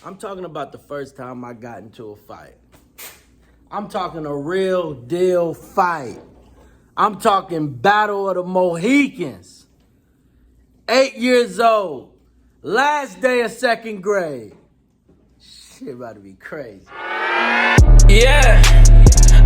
I'm talking about the first time I got into a fight. I'm talking a real deal fight. I'm talking Battle of the Mohicans. 8 years old. Last day of second grade. Shit about to be crazy. Yeah,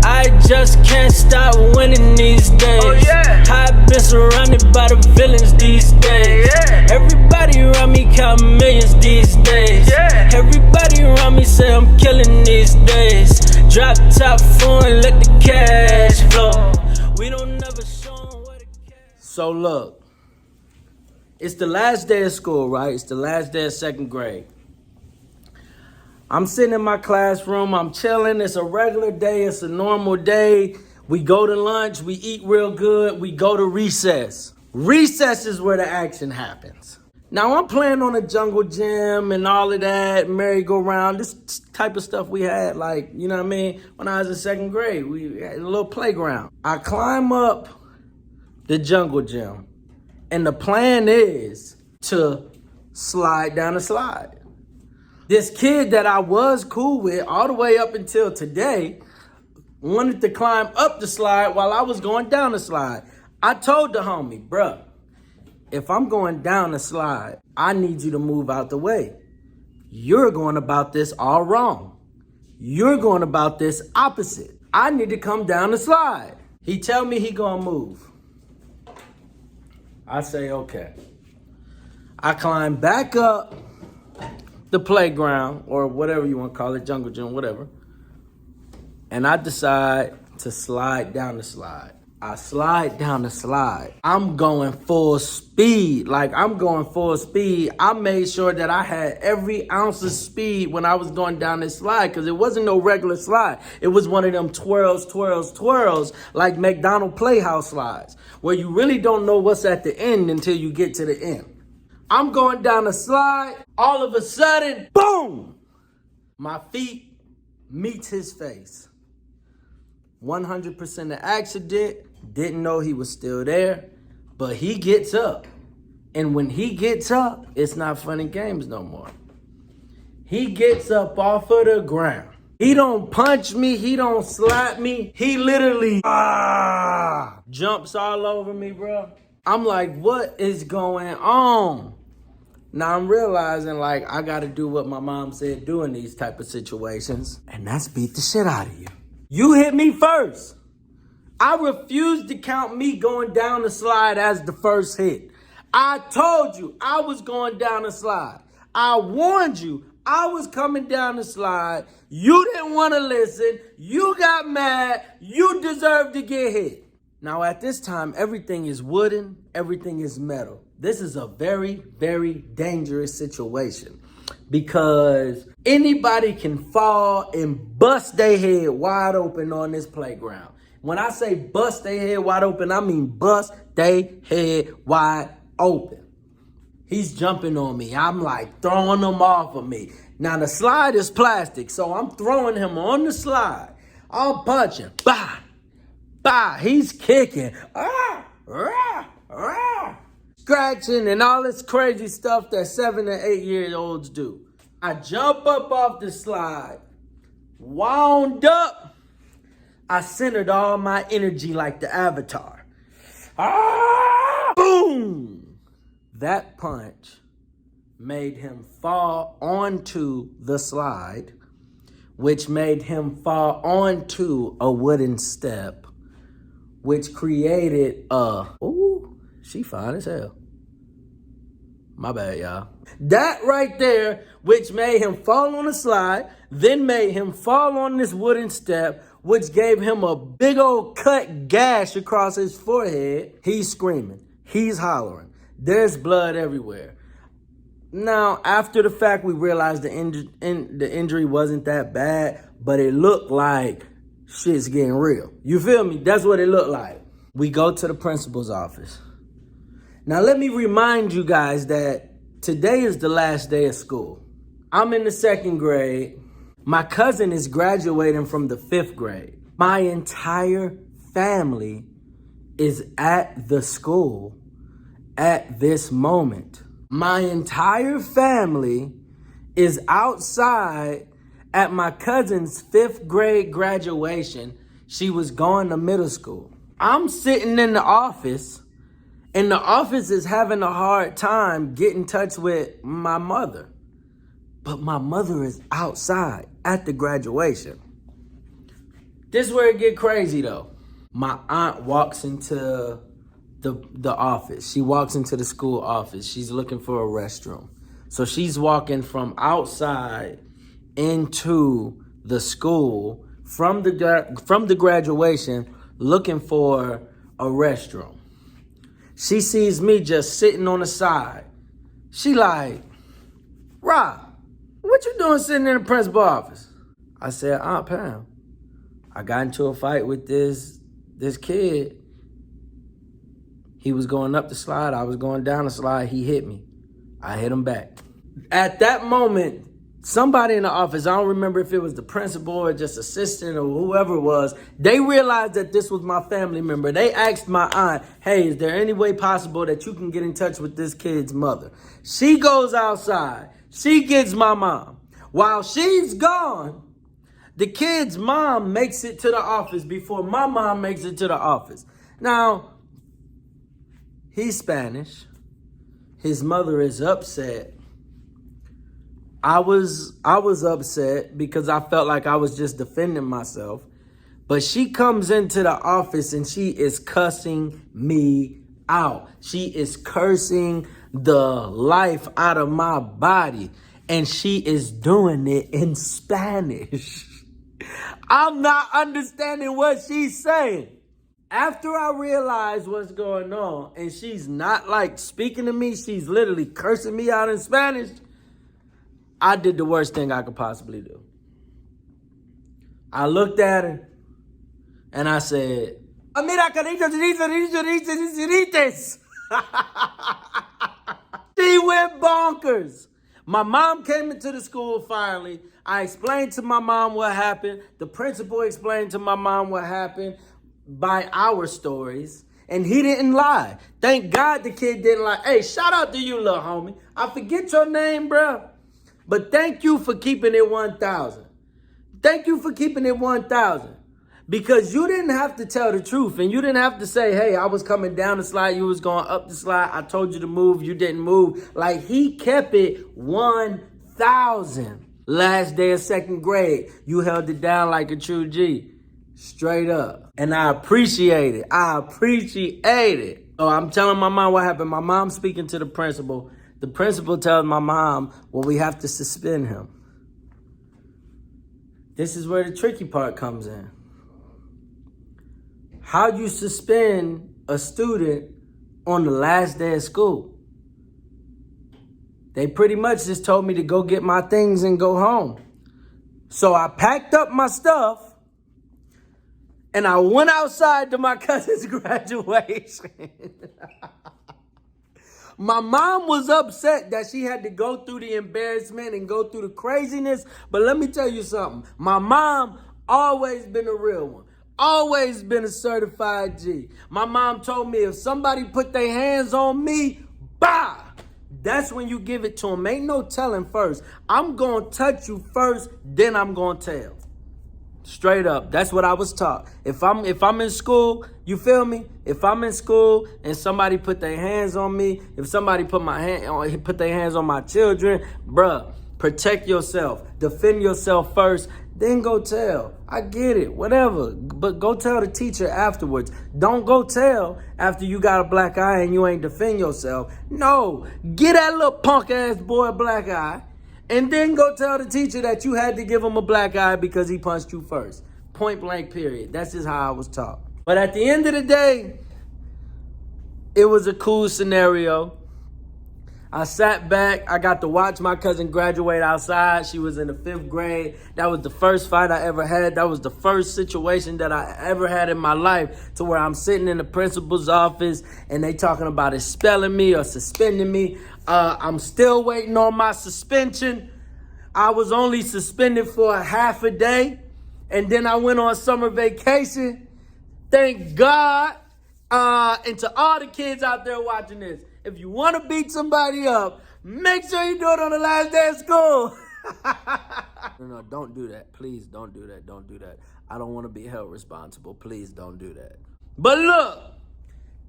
I just can't stop winning these days. Oh, yeah. I've been surrounded by the villains these days. Yeah. Everybody around me count millions these days. Yeah. Everybody around me say I'm killing these days. Drop top foreign, let the cash flow. We don't never show 'em where the cash. So look, it's the last day of school, right? It's the last day of second grade. I'm sitting in my classroom, I'm chilling. It's a regular day, it's a normal day. We go to lunch, we eat real good, we go to recess. Recess is where the action happens. Now I'm playing on a jungle gym and all of that, merry-go-round, this type of stuff we had, like, you know what I mean? When I was in second grade, we had a little playground. I climb up the jungle gym, and the plan is to slide down the slide. This kid that I was cool with all the way up until today wanted to climb up the slide while I was going down the slide. I told the homie, bruh, if I'm going down the slide, I need you to move out the way. You're going about this all wrong. You're going about this opposite. I need to come down the slide. He tell me he gonna move. I say, okay. I climb back up the playground, or whatever you want to call it, jungle gym, whatever. And I decide to slide down the slide. I slide down the slide. I'm going full speed. I made sure that I had every ounce of speed when I was going down this slide, because it wasn't no regular slide. It was one of them twirls, like McDonald's Playhouse slides, where you really don't know what's at the end until you get to the end. I'm going down the slide. All of a sudden, boom! My feet meets his face. 100% an accident. Didn't know he was still there. But he gets up. And when he gets up, it's not fun and games no more. He gets up off of the ground. He don't punch me. He don't slap me. He literally jumps all over me, bro. I'm like, what is going on? Now I'm realizing, like, I gotta do what my mom said do in these type of situations, and that's beat the shit out of you. You hit me first. I refuse to count me going down the slide as the first hit. I told you I was going down the slide. I warned you I was coming down the slide. You didn't want to listen. You got mad. You deserve to get hit. Now at this time, everything is wooden, everything is metal. This is a very, very dangerous situation, because anybody can fall and bust their head wide open on this playground. When I say bust their head wide open, I mean bust their head wide open. He's jumping on me. I'm like throwing him off of me. Now the slide is plastic, so I'm throwing him on the slide. I'm punching. Bah! Bah! He's kicking. Scratching and all this crazy stuff that 7 and 8 year olds do. I jump up off the slide, wound up. I centered all my energy like the Avatar. Boom! That punch made him fall onto the slide, which made him fall onto a wooden step, which created she fine as hell. My bad, y'all. That right there, which made him fall on the slide, then made him fall on this wooden step, which gave him a big old cut gash across his forehead. He's screaming. He's hollering. There's blood everywhere. Now, after the fact, we realized the injury wasn't that bad, but it looked like shit's getting real. You feel me? That's what it looked like. We go to the principal's office. Now, let me remind you guys that today is the last day of school. I'm in the second grade. My cousin is graduating from the 5th grade. My entire family is at the school at this moment. My entire family is outside at my cousin's 5th grade graduation. She was going to middle school. I'm sitting in the office, and the office is having a hard time getting in touch with my mother. But my mother is outside at the graduation. This is where it get crazy though. My aunt walks into the office. She walks into the school office. She's looking for a restroom. So she's walking from outside into the school from the graduation looking for a restroom. She sees me just sitting on the side. She like, Rob, what you doing sitting in the principal office? I said, Aunt Pam, I got into a fight with this kid. He was going up the slide. I was going down the slide. He hit me. I hit him back. At that moment, somebody in the office, I don't remember if it was the principal or just assistant or whoever it was, they realized that this was my family member. They asked my aunt, hey, is there any way possible that you can get in touch with this kid's mother? She goes outside. She gets my mom. While she's gone, the kid's mom makes it to the office before my mom makes it to the office. Now, he's Spanish. His mother is upset. I was upset because I felt like I was just defending myself. But she comes into the office and she is cussing me out. She is cursing the life out of my body. And she is doing it in Spanish. I'm not understanding what she's saying. After I realized what's going on, and she's not like speaking to me, she's literally cursing me out in Spanish, I did the worst thing I could possibly do. I looked at her and I said, Mira, carito, she went bonkers. My mom came into the school finally. I explained to my mom what happened. The principal explained to my mom what happened by our stories. And he didn't lie. Thank God the kid didn't lie. Hey, shout out to you, little homie. I forget your name, bro. But thank you for keeping it 1,000. Thank you for keeping it 1,000. Because you didn't have to tell the truth. And you didn't have to say, hey, I was coming down the slide. You was going up the slide. I told you to move. You didn't move. Like, he kept it 1,000. Last day of 2nd grade, you held it down like a true G. Straight up. And I appreciate it. I appreciate it. So I'm telling my mom what happened. My mom speaking to the principal. The principal tells my mom, well, we have to suspend him. This is where the tricky part comes in. How you suspend a student on the last day of school? They pretty much just told me to go get my things and go home. So I packed up my stuff and I went outside to my cousin's graduation. My mom was upset that she had to go through the embarrassment and go through the craziness. But let me tell you something. My mom always been a real one. Always been a certified G. My mom told me if somebody put their hands on me, bah! That's when you give it to them. Ain't no telling first. I'm going to touch you first, then I'm going to tell. Straight up. That's what I was taught. If I'm in school, you feel me? If I'm in school and somebody put their hands on me, if somebody put their hands on my children, bruh, protect yourself. Defend yourself first, then go tell. I get it, whatever. But go tell the teacher afterwards. Don't go tell after you got a black eye and you ain't defend yourself. No, get that little punk ass boy a black eye. And then go tell the teacher that you had to give him a black eye because he punched you first. Point blank, period. That's just how I was taught. But at the end of the day, it was a cool scenario. I sat back. I got to watch my cousin graduate outside. She was in the 5th grade. That was the first fight I ever had. That was the first situation that I ever had in my life to where I'm sitting in the principal's office and they talking about expelling me or suspending me. I'm still waiting on my suspension. I was only suspended for a half a day. And then I went on summer vacation. Thank God. And to all the kids out there watching this, if you want to beat somebody up, make sure you do it on the last day of school. No, don't do that. Please don't do that. Don't do that. I don't want to be held responsible. Please don't do that. But look,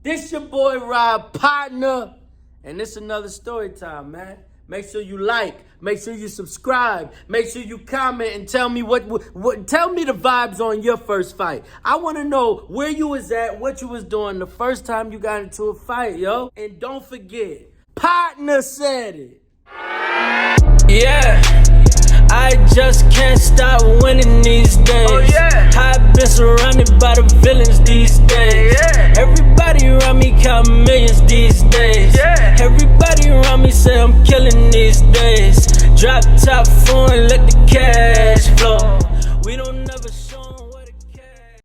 this your boy Rob Potna, and this another story time, man. Make sure you like, make sure you subscribe, make sure you comment and tell me tell me the vibes on your first fight. I want to know where you was at, what you was doing the first time you got into a fight, yo. And don't forget, Potna said it. Yeah, I just can't stop winning these days. Oh, yeah. I've been surrounded by the villains these days. Yeah. Everybody around me count millions these days. Yeah. Everybody around me say I'm killing these days. Drop top foreign, let the cash flow.